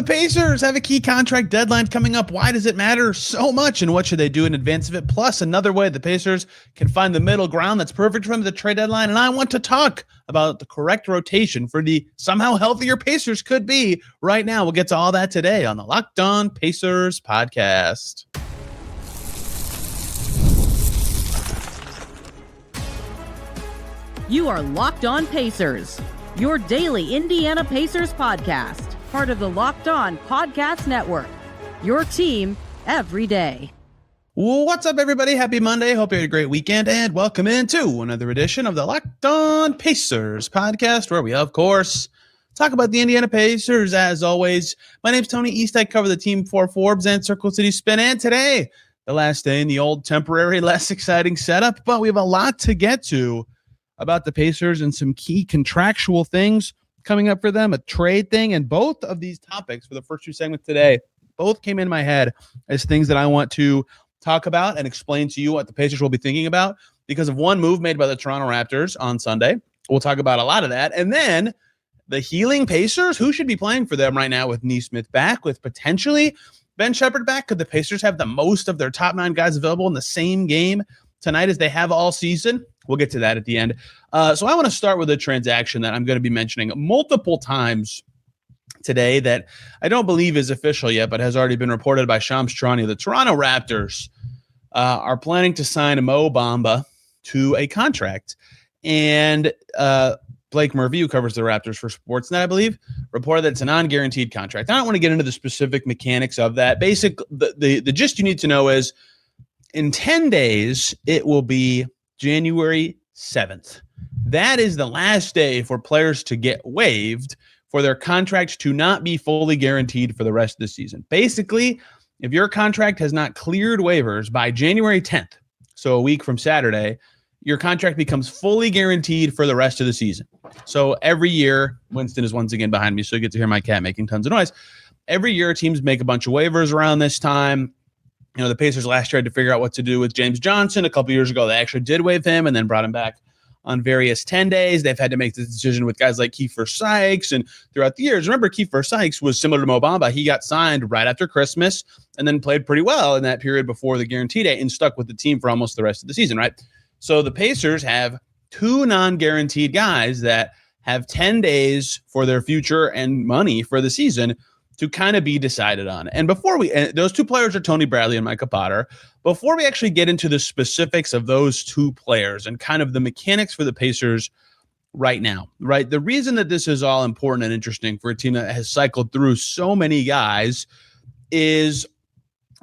the Pacers have a key contract deadline coming up. Why does it matter so much, and what should they do in advance of it? Plus, another way the Pacers can find the middle ground that's perfect for them at the trade deadline. And I want to talk about the correct rotation for the somehow healthier Pacers could be right now. We'll get to all that today on the Locked On Pacers podcast. You are Locked On Pacers, your daily Indiana Pacers podcast, part of the Locked On Podcast Network, your team every day. What's up, everybody? Happy Monday. Hope you had a great weekend, and welcome into another edition of the Locked On Pacers podcast, where we, of course, talk about the Indiana Pacers. As always, my name's Tony East. I cover the team for Forbes and Circle City Spin, and today, the last day in the old temporary, less exciting setup, but we have a lot to get to about the Pacers and some key contractual things coming up for them, a trade thing, and both of these topics for the first two segments today, both came in my head as things that I want to talk about and explain to you what the Pacers will be thinking about because of one move made by the Toronto Raptors on Sunday. We'll talk about a lot of that. And then the healing Pacers, who should be playing for them right now with Nesmith back, with potentially Ben Shepherd back? Could the Pacers have the most of their top 9 guys available in the same game tonight as they have all season? We'll get to that at the end. So I want to start with a transaction that I'm going to be mentioning multiple times today that I don't believe is official yet, but has already been reported by Shams Charania. The Toronto Raptors are planning to sign Mo Bamba to a contract. And Blake Murphy, who covers the Raptors for Sportsnet, I believe, reported that it's a non-guaranteed contract. I don't want to get into the specific mechanics of that. The gist you need to know is in 10 days, it will be January 7th. That is the last day for players to get waived for their contracts to not be fully guaranteed for the rest of the season. Basically, if your contract has not cleared waivers by January 10th, so a week from Saturday, your contract becomes fully guaranteed for the rest of the season. So every year, Winston is once again behind me, so you get to hear my cat making tons of noise. Every year, teams make a bunch of waivers around this time. You know, the Pacers last year had to figure out what to do with James Johnson. A couple years ago, they actually did waive him and then brought him back on various 10 days. They've had to make this decision with guys like Kiefer Sykes and throughout the years. Remember, Kiefer Sykes was similar to Mo Bamba. He got signed right after Christmas and then played pretty well in that period before the guarantee date and stuck with the team for almost the rest of the season, right? So the Pacers have 2 non-guaranteed guys that have 10 days for their future and money for the season to kind of be decided on. And before those 2 players are Tony Bradley and Micah Potter. Before we actually get into the specifics of those 2 players and kind of the mechanics for the Pacers right now, right? The reason that this is all important and interesting for a team that has cycled through so many guys is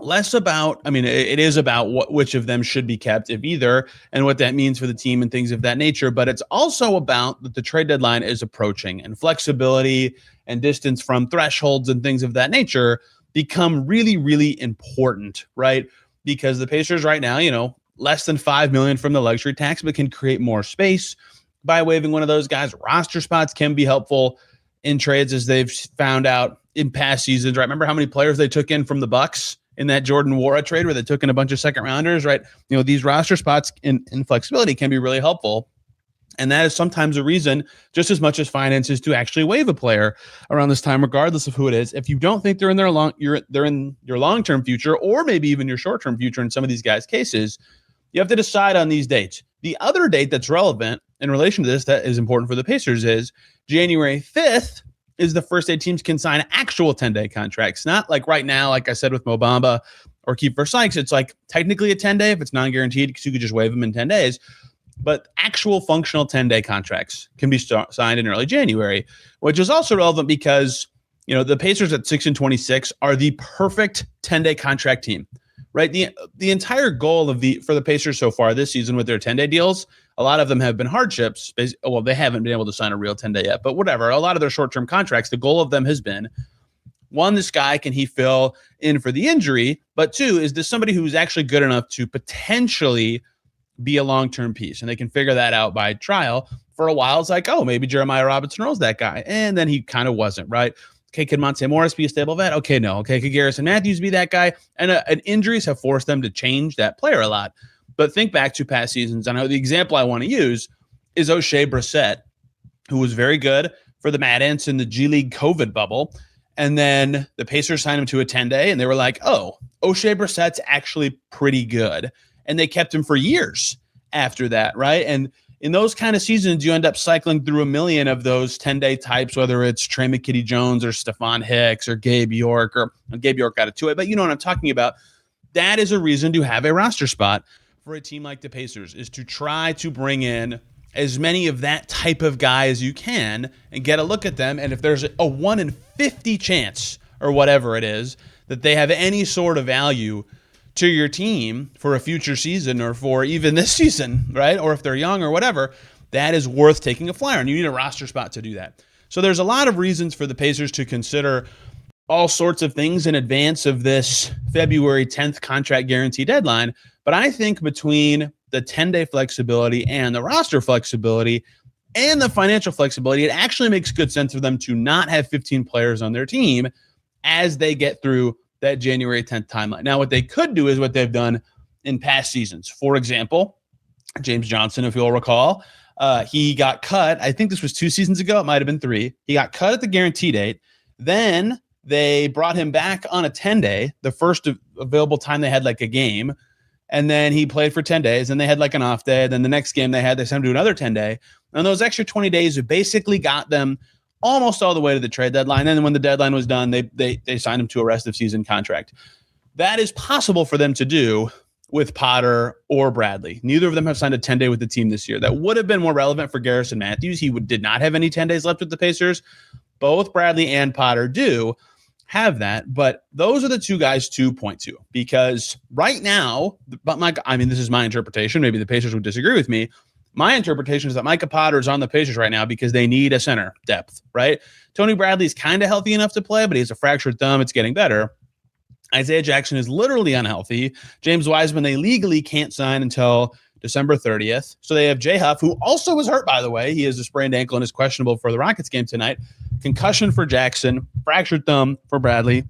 less about, it is about which of them should be kept, if either, and what that means for the team and things of that nature. But it's also about that the trade deadline is approaching and flexibility and distance from thresholds and things of that nature become really, really important, right? Because the Pacers right now, less than $5 million from the luxury tax, but can create more space by waiving one of those guys. Roster spots can be helpful in trades, as they've found out in past seasons, right? Remember how many players they took in from the Bucks in that Jordan Nwora trade where they took in a bunch of second rounders, right? These roster spots in flexibility can be really helpful. And that is sometimes a reason, just as much as finances, to actually waive a player around this time, regardless of who it is. If you don't think they're in they're in your long-term future, or maybe even your short-term future in some of these guys' cases, you have to decide on these dates. The other date that's relevant in relation to this that is important for the Pacers is January 5th is the first day teams can sign actual 10-day contracts. Not like right now, like I said with Mo Bamba or Kiefer Sykes, it's like technically a 10-day if it's non-guaranteed because you could just waive them in 10 days. But actual functional 10-day contracts can be signed in early January, which is also relevant because, the Pacers at 6-26 are the perfect 10-day contract team, right? The entire goal for the Pacers so far this season with their 10-day deals, a lot of them have been hardships. Well, they haven't been able to sign a real 10-day yet, but whatever. A lot of their short-term contracts, the goal of them has been, 1, this guy, can he fill in for the injury? But 2, is this somebody who's actually good enough to potentially be a long-term piece? And they can figure that out by trial. For a while, it's like, oh, maybe Jeremiah Robinson Earl's that guy. And then he kind of wasn't, right? Okay, could Monte Morris be a stable vet? Okay, no. Okay, could Garrison Matthews be that guy? And injuries have forced them to change that player a lot. But think back to past seasons. I know the example I want to use is O'Shea Brissett, who was very good for the Mad Ants in the G League COVID bubble. And then the Pacers signed him to a 10-day, and they were like, oh, O'Shea Brissett's actually pretty good. And they kept him for years after that, right? And in those kind of seasons, you end up cycling through a million of those 10-day types, whether it's Trey McKitty-Jones or Stephon Hicks or Gabe York, or Gabe York got a 2-way, but you know what I'm talking about. That is a reason to have a roster spot for a team like the Pacers, is to try to bring in as many of that type of guy as you can and get a look at them. And if there's a 1 in 50 chance or whatever it is that they have any sort of value to your team for a future season or for even this season, right? Or if they're young or whatever, that is worth taking a flyer, and you need a roster spot to do that. So there's a lot of reasons for the Pacers to consider all sorts of things in advance of this February 10th contract guarantee deadline. But I think between the 10-day flexibility and the roster flexibility and the financial flexibility, it actually makes good sense for them to not have 15 players on their team as they get through that January 10th timeline. Now, what they could do is what they've done in past seasons. For example, James Johnson, if you'll recall, he got cut. I think this was 2 seasons ago. It might have been 3. He got cut at the guarantee date. Then they brought him back on a 10-day, the first available time they had like a game. And then he played for 10 days, and they had like an off day. Then the next game they sent him to another 10-day. And those extra 20 days basically got them almost all the way to the trade deadline. And then when the deadline was done, they signed him to a rest of season contract. That is possible for them to do with Potter or Bradley. Neither of them have signed a 10-day with the team this year. That would have been more relevant for Garrison Matthews. He did not have any 10 days left with the Pacers. Both Bradley and Potter do have that, but those are the two guys to point to, because right now, this is my interpretation. Maybe the Pacers would disagree with me. My interpretation is that Micah Potter is on the Pacers right now because they need a center depth, right? Tony Bradley's kind of healthy enough to play, but he has a fractured thumb. It's getting better. Isaiah Jackson is literally unhealthy. James Wiseman, they legally can't sign until December 30th. So they have Jay Huff, who also was hurt, by the way. He has a sprained ankle and is questionable for the Rockets game tonight. Concussion for Jackson, fractured thumb for Bradley.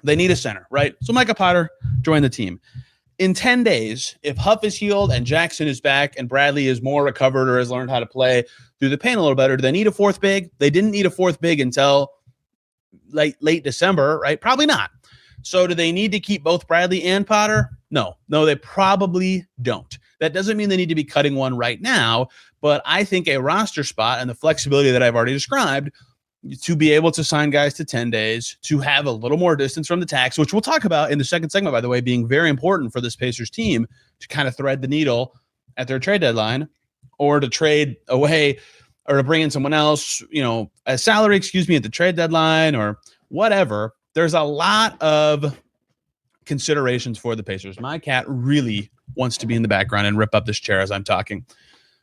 They need a center, right? So Micah Potter joined the team. In 10 days, if Huff is healed and Jackson is back and Bradley is more recovered or has learned how to play through the pain a little better, do they need a fourth big? They didn't need a fourth big until late December, right? Probably not. So do they need to keep both Bradley and Potter? No, they probably don't. That doesn't mean they need to be cutting one right now, but I think a roster spot and the flexibility that I've already described to be able to sign guys to 10 days, to have a little more distance from the tax, which we'll talk about in the second segment, by the way, being very important for this Pacers team to kind of thread the needle at their trade deadline, or to trade away or to bring in someone else, a salary, at the trade deadline or whatever. There's a lot of considerations for the Pacers. My cat really wants to be in the background and rip up this chair as I'm talking.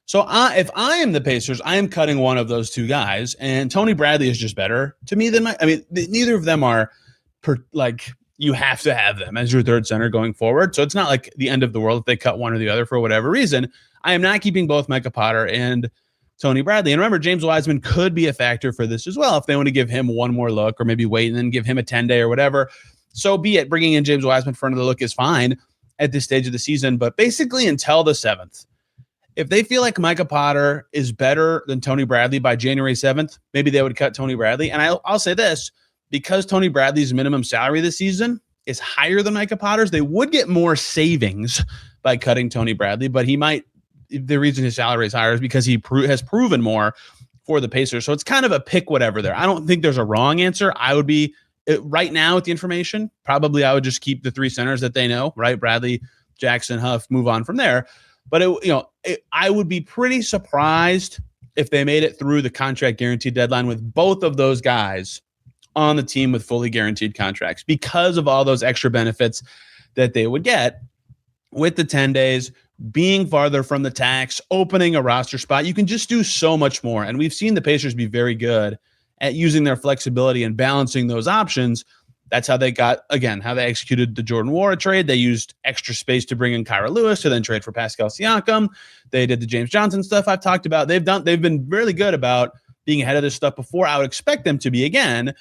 So if I am the Pacers, I am cutting one of those two guys, and Tony Bradley is just better to me than neither of them are you have to have them as your third center going forward. So it's not like the end of the world if they cut one or the other for whatever reason. I am not keeping both Micah Potter and Tony Bradley. And remember, James Wiseman could be a factor for this as well if they want to give him one more look or maybe wait and then give him a 10-day or whatever. So be it. Bringing in James Wiseman for another look is fine at this stage of the season. But basically until the 7th, if they feel like Micah Potter is better than Tony Bradley by January 7th, maybe they would cut Tony Bradley. And I'll say this, because Tony Bradley's minimum salary this season is higher than Micah Potter's, they would get more savings by cutting Tony Bradley, but the reason his salary is higher is because he has proven more for the Pacers. So it's kind of a pick whatever there. I don't think there's a wrong answer. I would be right now with the information, probably I would just keep the three centers that they know, right? Bradley, Jackson, Huff, move on from there. But I would be pretty surprised if they made it through the contract guarantee deadline with both of those guys on the team with fully guaranteed contracts, because of all those extra benefits that they would get with the 10 days, being farther from the tax, opening a roster spot. You can just do so much more. And we've seen the Pacers be very good at using their flexibility and balancing those options. That's how they executed the Jordan Nwora trade. They used extra space to bring in Kyra Lewis to then trade for Pascal Siakam. They did the James Johnson stuff I've talked about. They've been really good about being ahead of this stuff before. I would expect them to be again.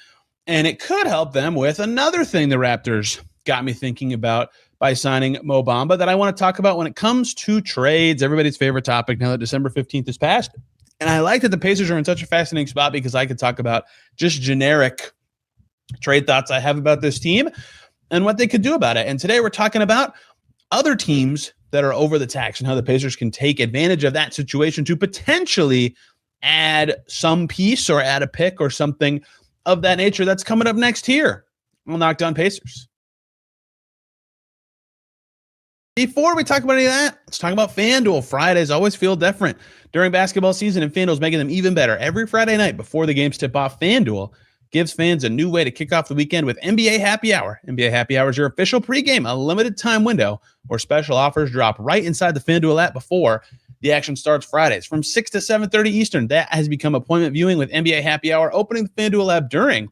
And it could help them with another thing the Raptors got me thinking about by signing Mo Bamba that I want to talk about when it comes to trades, everybody's favorite topic now that December 15th is passed. And I like that the Pacers are in such a fascinating spot because I could talk about just generic trade thoughts I have about this team and what they could do about it. And today we're talking about other teams that are over the tax and how the Pacers can take advantage of that situation to potentially add some piece or add a pick or something of that nature. That's coming up next here on Locked On Pacers. Before we talk about any of that, let's talk about FanDuel. Fridays always feel different during basketball season, and FanDuel is making them even better. Every Friday night before the games tip off, FanDuel gives fans a new way to kick off the weekend with NBA Happy Hour. NBA Happy Hour is your official pregame, a limited time window where special offers drop right inside the FanDuel app before the action starts Fridays from 6 to 7:30 Eastern. That has become appointment viewing with NBA Happy Hour. Opening the FanDuel app during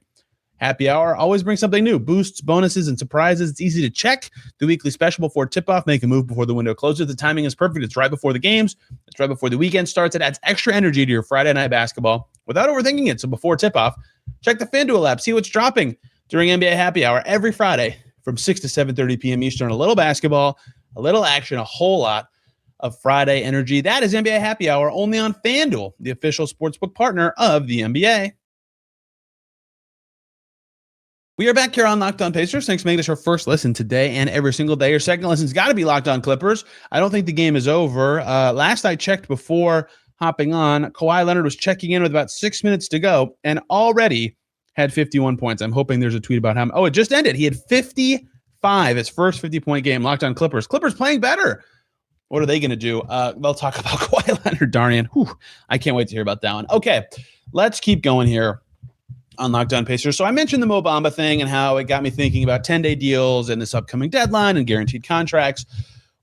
Happy Hour always brings something new, boosts, bonuses, and surprises. It's easy to check the weekly special before tip-off. Make a move before the window closes. The timing is perfect. It's right before the games. It's right before the weekend starts. It adds extra energy to your Friday night basketball without overthinking it. So before tip-off, check the FanDuel app. See what's dropping during NBA Happy Hour every Friday from 6 to 7:30 p.m. Eastern. A little basketball, a little action, a whole lot of Friday energy. That is NBA Happy Hour only on FanDuel, the official sportsbook partner of the NBA. We are back here on Locked On Pacers. Thanks for making this your first listen today and every single day. Your second listen's got to be Locked On Clippers. I don't think the game is over. Last I checked before hopping on, Kawhi Leonard was checking in with about 6 minutes to go and already had 51 points. I'm hoping there's a tweet about him. Oh, it just ended. He had 55, his first 50-point game. Locked On Clippers. Clippers playing better. What are they going to do? They'll talk about Kawhi Leonard, Darian. Whew, I can't wait to hear about that one. Okay, let's keep going here on Locked On Pacers. So I mentioned the Mo Bamba thing and how it got me thinking about 10-day deals and this upcoming deadline and guaranteed contracts.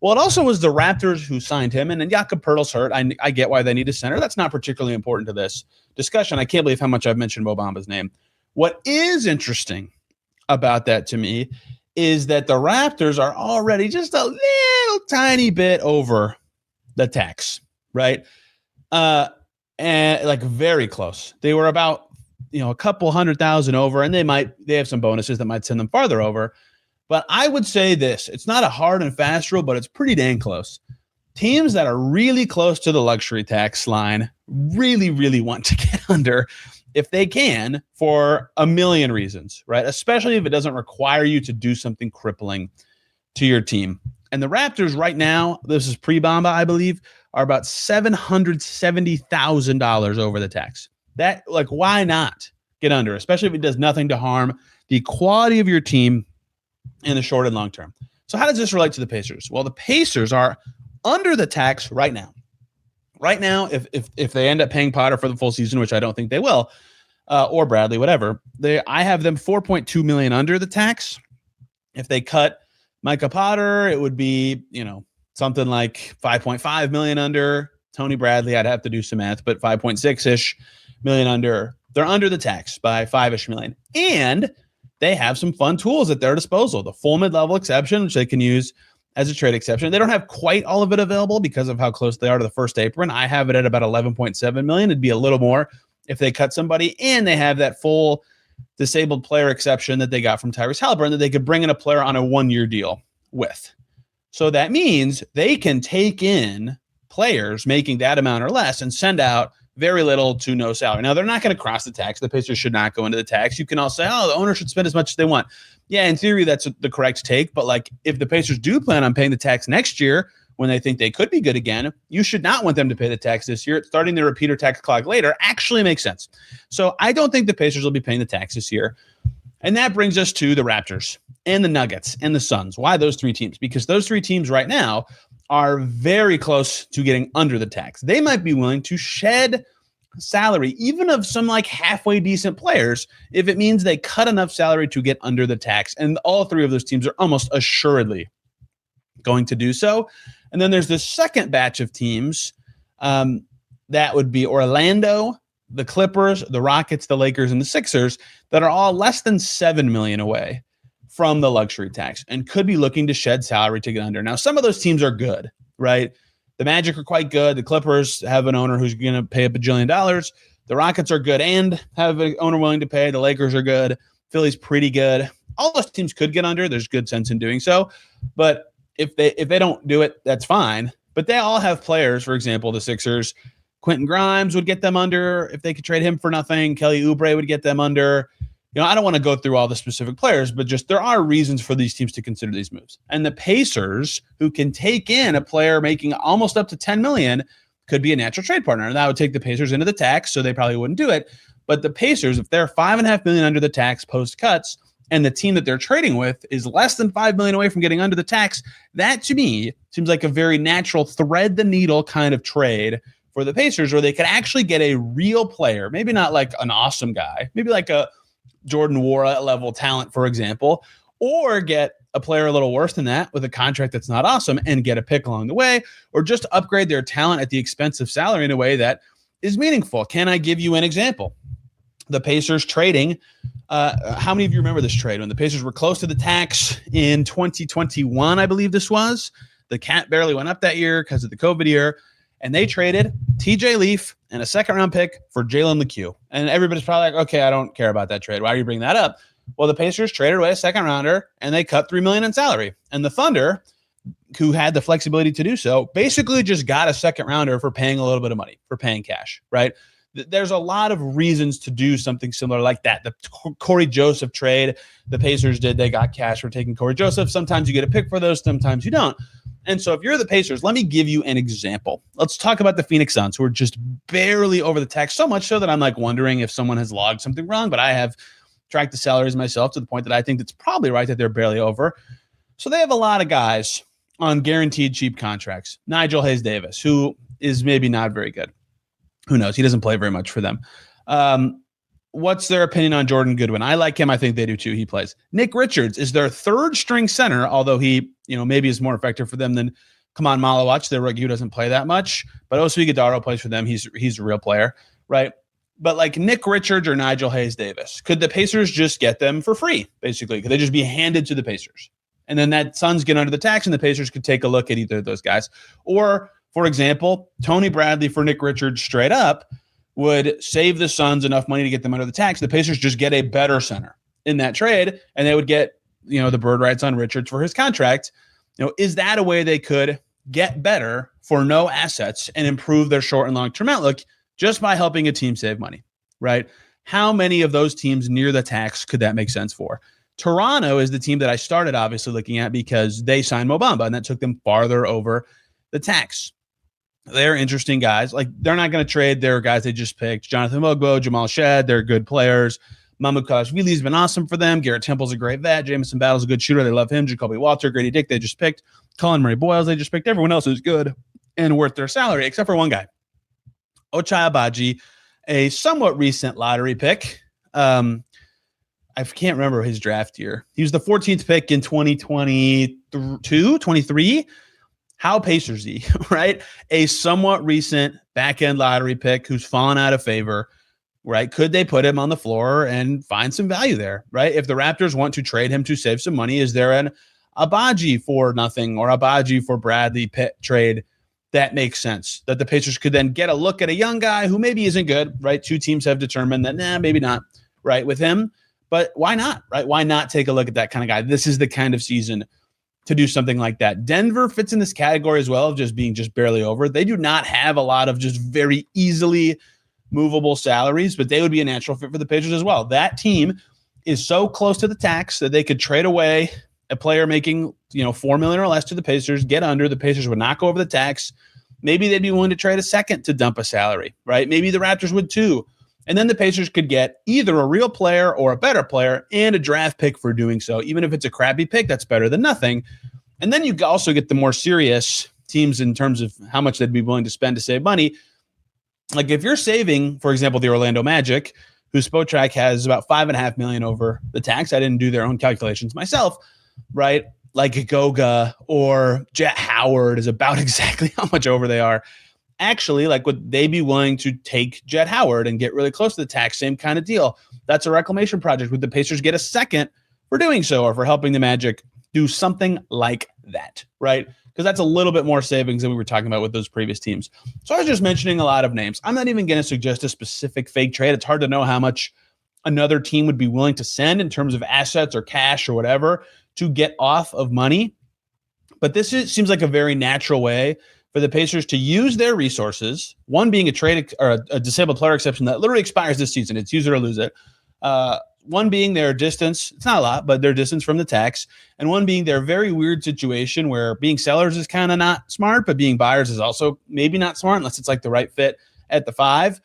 Well, it also was the Raptors who signed him, and then Jakob Poeltl's hurt. I get why they need a center. That's not particularly important to this discussion. I can't believe how much I've mentioned Mo Bamba's name. What is interesting about that to me is that the Raptors are already just a little tiny bit over the tax, right? And like very close. They were about a couple 100,000 over, and they have some bonuses that might send them farther over. But I would say this, it's not a hard and fast rule, but it's pretty dang close. Teams that are really close to the luxury tax line really, really want to get under if they can for a million reasons, right? Especially if it doesn't require you to do something crippling to your team. And the Raptors right now, this is pre-Bamba, I believe, are about $770,000 over the tax. That, why not get under, especially if it does nothing to harm the quality of your team in the short and long term. So how does this relate to the Pacers? Well, the Pacers are under the tax right now. Right now, if they end up paying Potter for the full season, which I don't think they will, or Bradley, whatever, I have them $4.2 million under the tax. If they cut Micah Potter, it would be, something like $5.5 million under. Tony Bradley, I'd have to do some math, but 5.6-ish million under. They're under the tax by $5-ish million. And they have some fun tools at their disposal. The full mid-level exception, which they can use as a trade exception. They don't have quite all of it available because of how close they are to the first apron. I have it at about $11.7 million. It'd be a little more if they cut somebody. And they have that full disabled player exception that they got from Tyrese Haliburton that they could bring in a player on a one-year deal with. So that means they can take in players making that amount or less and send out very little to no salary. Now, they're not going to cross the tax. The Pacers should not go into the tax. You can all say, the owner should spend as much as they want. Yeah, in theory, that's the correct take. But if the Pacers do plan on paying the tax next year when they think they could be good again, you should not want them to pay the tax this year. Starting the repeater tax clock later actually makes sense. So I don't think the Pacers will be paying the tax this year. And that brings us to the Raptors and the Nuggets and the Suns. Why those three teams? Because those three teams right now are very close to getting under the tax. They might be willing to shed salary, even of some halfway decent players, if it means they cut enough salary to get under the tax. And all three of those teams are almost assuredly going to do so. And then there's the second batch of teams that would be Orlando, the Clippers, the Rockets, the Lakers, and the Sixers that are all less than $7 million away from the luxury tax and could be looking to shed salary to get under. Now, some of those teams are good, right? The Magic are quite good. The Clippers have an owner who's going to pay $1 bajillion. The Rockets are good and have an owner willing to pay. The Lakers are good. Philly's pretty good. All those teams could get under. There's good sense in doing so. But if they don't do it, that's fine. But they all have players. For example, the Sixers, Quentin Grimes would get them under if they could trade him for nothing. Kelly Oubre would get them under. I don't want to go through all the specific players, but just there are reasons for these teams to consider these moves. And the Pacers, who can take in a player making almost up to $10 million, could be a natural trade partner. And that would take the Pacers into the tax, so they probably wouldn't do it. But the Pacers, if they're $5.5 million under the tax post cuts, and the team that they're trading with is less than $5 million away from getting under the tax, that to me seems like a very natural thread the needle kind of trade for the Pacers, where they could actually get a real player, maybe not like an awesome guy, maybe like a Jordan Nwora level talent, for example, or get a player a little worse than that with a contract that's not awesome and get a pick along the way, or just upgrade their talent at the expense of salary in a way that is meaningful. Can I give you an example? The Pacers trading. How many of you remember this trade when the Pacers were close to the tax in 2021? I believe this was. The cap barely went up that year because of the COVID year, and they traded TJ Leaf and a second-round pick for Jalen LeCue. And everybody's probably like, okay, I don't care about that trade. Why are you bringing that up? Well, the Pacers traded away a second-rounder, and they cut $3 million in salary. And the Thunder, who had the flexibility to do so, basically just got a second-rounder for paying a little bit of money, for paying cash, right? There's a lot of reasons to do something similar like that. The Corey Joseph trade, the Pacers did. They got cash for taking Corey Joseph. Sometimes you get a pick for those. Sometimes you don't. And so if you're the Pacers, let me give you an example. Let's talk about the Phoenix Suns, who are just barely over the tax, so much so that I'm like wondering if someone has logged something wrong, but I have tracked the salaries myself to the point that I think it's probably right that they're barely over. So they have a lot of guys on guaranteed cheap contracts. Nigel Hayes-Davis, who is maybe not very good. Who knows? He doesn't play very much for them. What's their opinion on Jordan Goodwin? I like him. I think they do too. He plays. Nick Richards is their third string center, although he, maybe is more effective for them than Kaman Malawach, their rookie who doesn't play that much. But Oso Ighodaro plays for them. He's a real player, right? But like Nick Richards or Nigel Hayes-Davis, could the Pacers just get them for free, basically? Could they just be handed to the Pacers? And then that Suns get under the tax and the Pacers could take a look at either of those guys. Or, for example, Tony Bradley for Nick Richards straight up would save the Suns enough money to get them under the tax. The Pacers just get a better center in that trade, and they would get, the bird rights on Richards for his contract. Is that a way they could get better for no assets and improve their short and long-term outlook just by helping a team save money, right? How many of those teams near the tax could that make sense for? Toronto is the team that I started obviously looking at because they signed Mo Bamba, and that took them farther over the tax. They're interesting guys. Like, they're not going to trade their guys they just picked. Jonathan Mogbo, Jamal Shad, they're good players. Mahmoud Kalashvili's been awesome for them. Garrett Temple's a great vet. Jameson Battle's a good shooter. They love him. Jacoby Walter, Grady Dick, they just picked. Colin Murray Boyles, they just picked. Everyone else is good and worth their salary, except for one guy. Ochai Agbaji, a somewhat recent lottery pick. I can't remember his draft year. He was the 14th pick in 2022, 23. How Pacers-y, right? A somewhat recent back-end lottery pick who's fallen out of favor, right? Could they put him on the floor and find some value there, right? If the Raptors want to trade him to save some money, is there an Agbaji for nothing or Agbaji for Bradley Pitt trade that makes sense? That the Pacers could then get a look at a young guy who maybe isn't good, right? Two teams have determined that, maybe not, right, with him. But why not, right? Why not take a look at that kind of guy? This is the kind of season to do something like that. Denver fits in this category as well of just being just barely over. They do not have a lot of just very easily movable salaries, but they would be a natural fit for the Pacers as well. That team is so close to the tax that they could trade away a player making, $4 million or less to the Pacers, get under. The Pacers would not go over the tax. Maybe they'd be willing to trade a second to dump a salary, right? Maybe the Raptors would too. And then the Pacers could get either a real player or a better player and a draft pick for doing so. Even if it's a crappy pick, that's better than nothing. And then you also get the more serious teams in terms of how much they'd be willing to spend to save money. Like if you're saving, for example, the Orlando Magic, whose Spotrac has about $5.5 million over the tax. I didn't do their own calculations myself, right? Like Goga or Jet Howard is about exactly how much over they are. Actually, like, would they be willing to take Jet Howard and get really close to the tax? Same kind of deal. That's a reclamation project. Would the Pacers get a second for doing so or for helping the Magic do something like that, right? Because that's a little bit more savings than we were talking about with those previous teams. So I was just mentioning a lot of names. I'm not even going to suggest a specific fake trade. It's hard to know how much another team would be willing to send in terms of assets or cash or whatever to get off of money. But this seems like a very natural way for the Pacers to use their resources, one being a trade or a disabled player exception that literally expires this season. It's use it or lose it. One being their distance. It's not a lot, but their distance from the tax. And one being their very weird situation where being sellers is kind of not smart, but being buyers is also maybe not smart unless it's like the right fit at the 5.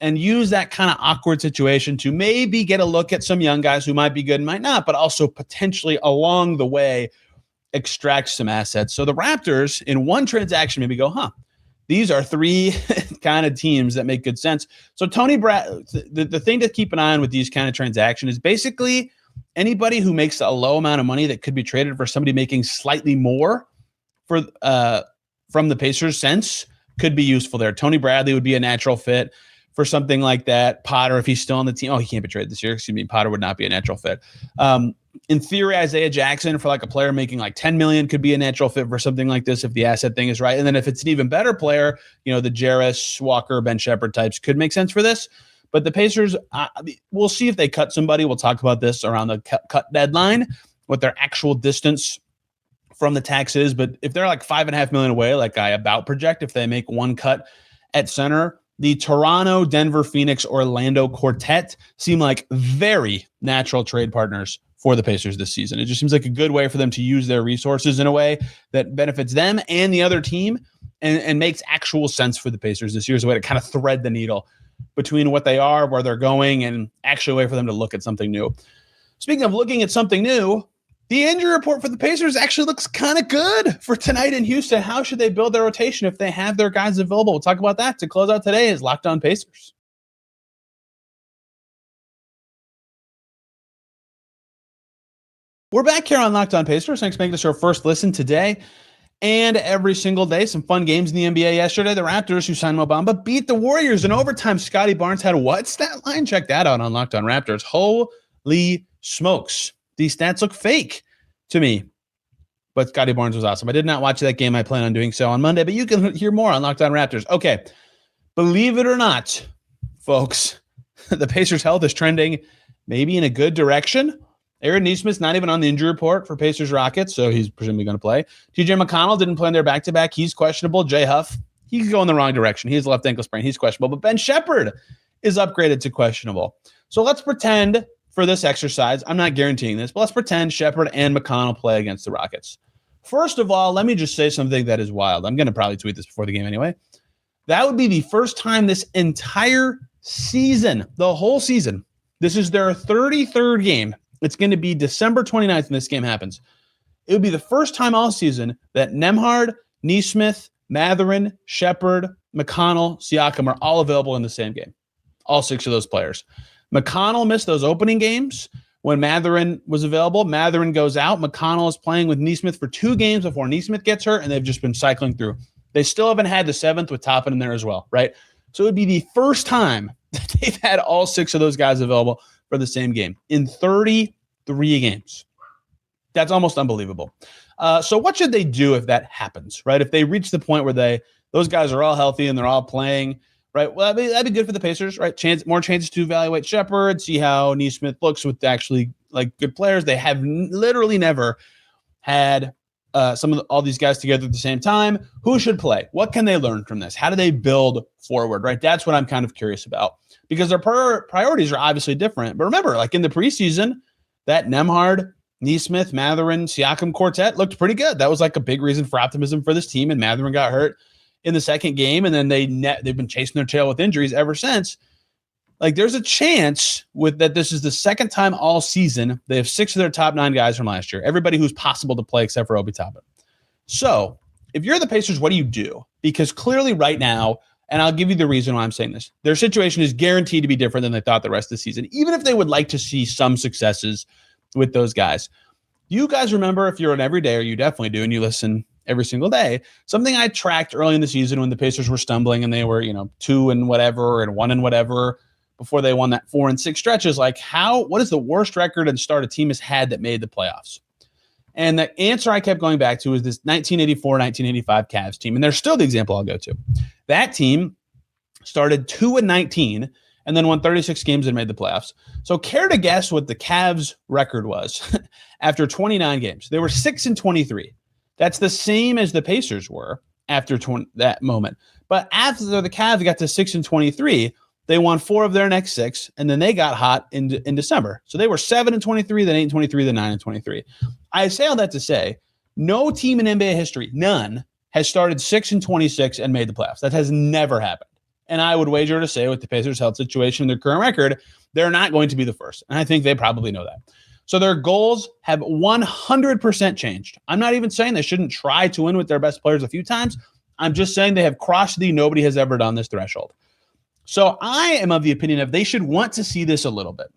And use that kind of awkward situation to maybe get a look at some young guys who might be good and might not, but also potentially along the way extract some assets. So the Raptors in one transaction maybe go, these are 3 kind of teams that make good sense. So the thing to keep an eye on with these kind of transactions is basically anybody who makes a low amount of money that could be traded for somebody making slightly more for from the Pacers sense could be useful there. Tony Bradley would be a natural fit for something like that. Potter, if he's still on the team. Oh, he can't be traded this year. Excuse me. Potter would not be a natural fit. In theory, Isaiah Jackson for like a player making like $10 million could be a natural fit for something like this if the asset thing is right. And then if it's an even better player, the Jarris, Walker, Ben Shepherd types could make sense for this. But the Pacers, we'll see if they cut somebody. We'll talk about this around the cut deadline, what their actual distance from the tax is. But if they're like $5.5 million away, like I about project, if they make one cut at center, the Toronto, Denver, Phoenix, Orlando quartet seem like very natural trade partners for the Pacers this season. It just seems like a good way for them to use their resources in a way that benefits them and the other team and makes actual sense for the Pacers this year as a way to kind of thread the needle between what they are, where they're going, and actually a way for them to look at something new. Speaking of looking at something new, the injury report for the Pacers actually looks kind of good for tonight in Houston. How should they build their rotation if they have their guys available? We'll talk about that to close out today as Locked On Pacers. We're back here on Locked On Pacers. Thanks for making this your first listen today and every single day. Some fun games in the NBA yesterday. The Raptors, who signed Mo Bamba, beat the Warriors in overtime. Scotty Barnes had what stat line? Check that out on Locked On Raptors. Holy smokes. These stats look fake to me, but Scotty Barnes was awesome. I did not watch that game. I plan on doing so on Monday, but you can hear more on Locked On Raptors. Okay, believe it or not, folks, the Pacers' health is trending maybe in a good direction. Aaron Nesmith's not even on the injury report for Pacers Rockets, so he's presumably going to play. TJ McConnell didn't play in their back-to-back. He's questionable. Jay Huff, he's going the wrong direction. He has left ankle sprain. He's questionable. But Ben Shepherd is upgraded to questionable. So let's pretend for this exercise, I'm not guaranteeing this, but let's pretend Shepherd and McConnell play against the Rockets. First of all, let me just say something that is wild. I'm going to probably tweet this before the game anyway. That would be the first time this entire season, the whole season, this is their 33rd game. It's going to be December 29th when this game happens. It would be the first time all season that Nembhard, Nesmith, Mathurin, Shepherd, McConnell, Siakam are all available in the same game. All 6 of those players. McConnell missed those opening games when Mathurin was available. Mathurin goes out. McConnell is playing with Nesmith for 2 games before Nesmith gets hurt, and they've just been cycling through. They still haven't had the 7th with Toppin in there as well, right? So it would be the first time that they've had all 6 of those guys available for the same game in 33 games. That's almost unbelievable. So what should they do if that happens, right? If they reach the point where those guys are all healthy and they're all playing, right? Well, that'd be good for the Pacers, right? More chances to evaluate Shepherd, see how Nesmith looks with actually like good players. They have literally never had all these guys together at the same time. Who should play? What can they learn from this? How do they build forward, right? That's what I'm kind of curious about because their priorities are obviously different. But remember, like in the preseason, that Nembhard, Nesmith, Mathurin, Siakam quartet looked pretty good. That was like a big reason for optimism for this team. And Mathurin got hurt in the second game, and then they've been chasing their tail with injuries ever since. Like there's a chance that this is the second time all season they have 6 of their top 9 guys from last year. Everybody who's possible to play except for Obi Toppin. So if you're the Pacers, what do you do? Because clearly right now, and I'll give you the reason why I'm saying this, their situation is guaranteed to be different than they thought the rest of the season, even if they would like to see some successes with those guys. You guys remember, if you're an everydayer, you definitely do, and you listen every single day, something I tracked early in the season when the Pacers were stumbling and they were, 2 and whatever and 1 and whatever before they won that 4 and 6 stretches. Like what is the worst record and start a team has had that made the playoffs? And the answer I kept going back to is this 1984, 1985 Cavs team. And there's still the example I'll go to. That team started 2-19 and then won 36 games and made the playoffs. So care to guess what the Cavs record was after 29 games? They were 6-23. That's the same as the Pacers were after that moment. But after the Cavs got to 6-23, They won 4 of their next 6, and then they got hot in December. So they were 7-23, then 8-23, then 9-23. I say all that to say, no team in NBA history, none, has started 6-26 and made the playoffs. That has never happened. And I would wager to say, with the Pacers' health situation and their current record, they're not going to be the first. And I think they probably know that. So their goals have 100% changed. I'm not even saying they shouldn't try to win with their best players a few times. I'm just saying they have crossed the nobody has ever done this threshold. So I am of the opinion of they should want to see this a little bit,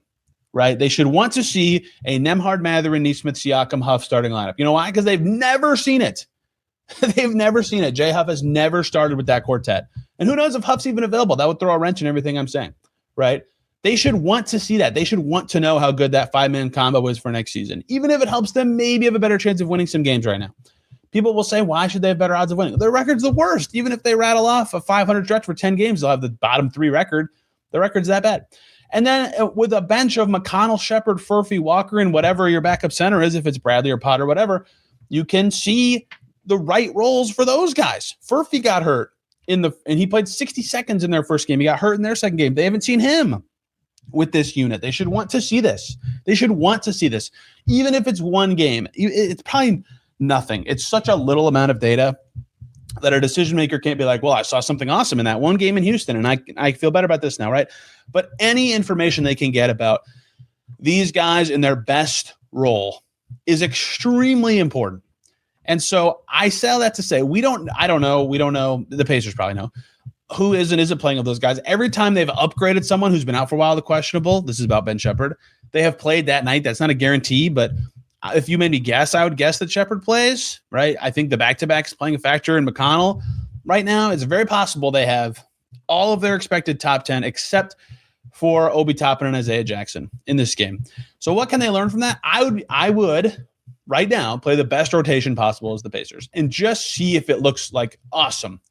right? They should want to see a Nembhard, Mathurin, Nesmith, Siakam, Huff starting lineup. You know why? Because they've never seen it. They've never seen it. Jay Huff has never started with that quartet. And who knows if Huff's even available? That would throw a wrench in everything I'm saying, right? They should want to see that. They should want to know how good that 5-man combo is for next season, even if it helps them maybe have a better chance of winning some games right now. People will say, why should they have better odds of winning? Their record's the worst. Even if they rattle off a 500 stretch for 10 games, they'll have the bottom 3 record. The record's that bad. And then with a bench of McConnell, Shepard, Furphy, Walker, and whatever your backup center is, if it's Bradley or Potter, whatever, you can see the right roles for those guys. Furphy got hurt and he played 60 seconds in their first game. He got hurt in their second game. They haven't seen him with this unit. They should want to see this. They should want to see this. Even if it's one game, it's probably nothing. It's such a little amount of data that a decision maker can't be like, well, I saw something awesome in that one game in Houston, and I feel better about this now, right? But any information they can get about these guys in their best role is extremely important. And so I say all that to say, we don't know. The Pacers probably know who is and isn't playing of those guys. Every time they've upgraded someone who's been out for a while, the questionable, this is about Ben Shepard, they have played that night. That's not a guarantee, but if you made me guess, I would guess that Shepard plays, right? I think the back-to-back is playing a factor in McConnell. Right now, it's very possible they have all of their expected top 10 except for Obi Toppin and Isaiah Jackson in this game. So what can they learn from that? I would right now play the best rotation possible as the Pacers and just see if it looks like awesome.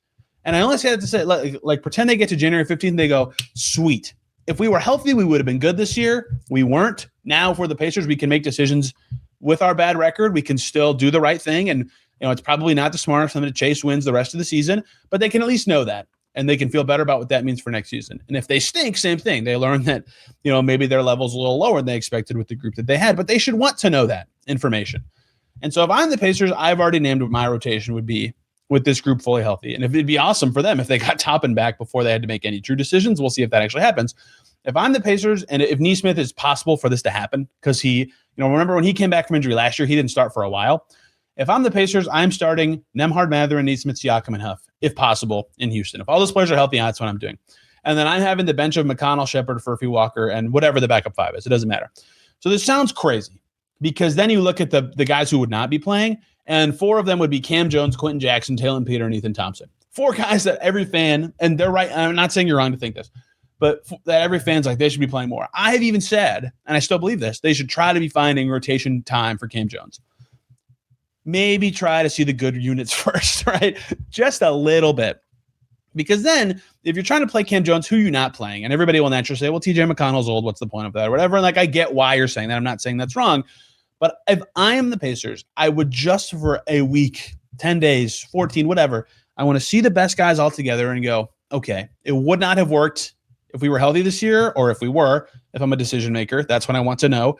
And I only say that to say, like pretend they get to January 15th and they go, sweet. If we were healthy, we would have been good this year. We weren't. Now for the Pacers, we can make decisions with our bad record. We can still do the right thing. And, it's probably not the smartest for them to chase wins the rest of the season, but they can at least know that. And they can feel better about what that means for next season. And if they stink, same thing. They learn that, maybe their level's a little lower than they expected with the group that they had, but they should want to know that information. And so if I'm the Pacers, I've already named what my rotation would be with this group fully healthy. And if it'd be awesome for them if they got Toppin back before they had to make any true decisions, we'll see if that actually happens. If I'm the Pacers and if Nesmith is possible for this to happen, because he, remember when he came back from injury last year, he didn't start for a while. If I'm the Pacers, I'm starting Nembhard, Mathurin, Nesmith, Siakam, and Huff, if possible, in Houston. If all those players are healthy, that's what I'm doing. And then I'm having the bench of McConnell, Shepard, Furphy, Walker, and whatever the backup 5 is. It doesn't matter. So this sounds crazy because then you look at the guys who would not be playing, and 4 of them would be Cam Jones, Quentin Jackson, Taylor Peter, and Ethan Thompson. 4 guys that every fan, and they're right, I'm not saying you're wrong to think this, but that every fan's like, they should be playing more. I have even said, and I still believe this, they should try to be finding rotation time for Cam Jones. Maybe try to see the good units first, right? Just a little bit. Because then, if you're trying to play Cam Jones, who you're not playing, and everybody will naturally say, well, TJ McConnell's old, what's the point of that, or whatever. And I get why you're saying that. I'm not saying that's wrong. But if I am the Pacers, I would just for a week, 10 days, 14, whatever, I want to see the best guys all together and go, okay, it would not have worked if we were healthy this year, or if I'm a decision maker, that's when I want to know.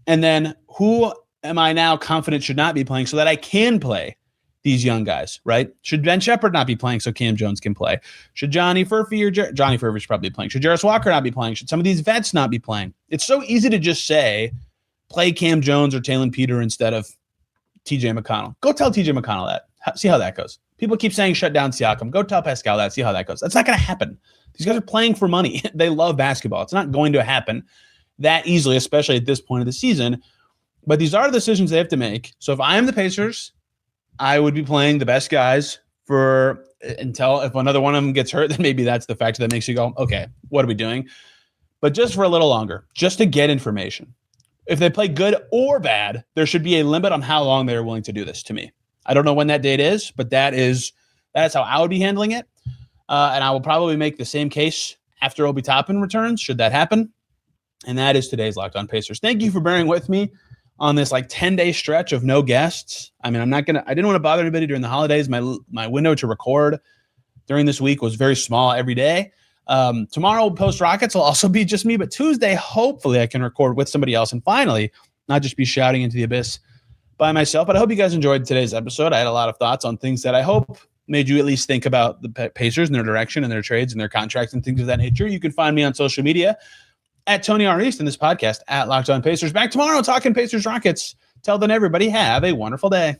And then who am I now confident should not be playing so that I can play these young guys, right? Should Ben Shepard not be playing so Cam Jones can play? Should Johnny Furphy should probably be playing? Should Jarris Walker not be playing? Should some of these vets not be playing? It's so easy to just say, play Cam Jones or Taylor Peter instead of TJ McConnell. Go tell TJ McConnell that. See how that goes. People keep saying shut down Siakam. Go tell Pascal that. See how that goes. That's not going to happen. These guys are playing for money. They love basketball. It's not going to happen that easily, especially at this point of the season. But these are the decisions they have to make. So if I am the Pacers, I would be playing the best guys until if another one of them gets hurt, then maybe that's the factor that makes you go, okay, what are we doing? But just for a little longer, just to get information. If they play good or bad, there should be a limit on how long they're willing to do this to me. I don't know when that date is, but that's how I would be handling it. And I will probably make the same case after Obi Toppin returns, should that happen. And that is today's Locked On Pacers. Thank you for bearing with me on this 10-day stretch of no guests. I mean, I didn't want to bother anybody during the holidays. My window to record during this week was very small every day. Tomorrow, post Rockets will also be just me, but Tuesday, hopefully I can record with somebody else and finally not just be shouting into the abyss by myself. But I hope you guys enjoyed today's episode. I had a lot of thoughts on things that I hope made you at least think about the Pacers and their direction and their trades and their contracts and things of that nature. You can find me on social media at Tony R. East and this podcast at Locked On Pacers. Back tomorrow talking Pacers Rockets. Till then, everybody, have a wonderful day.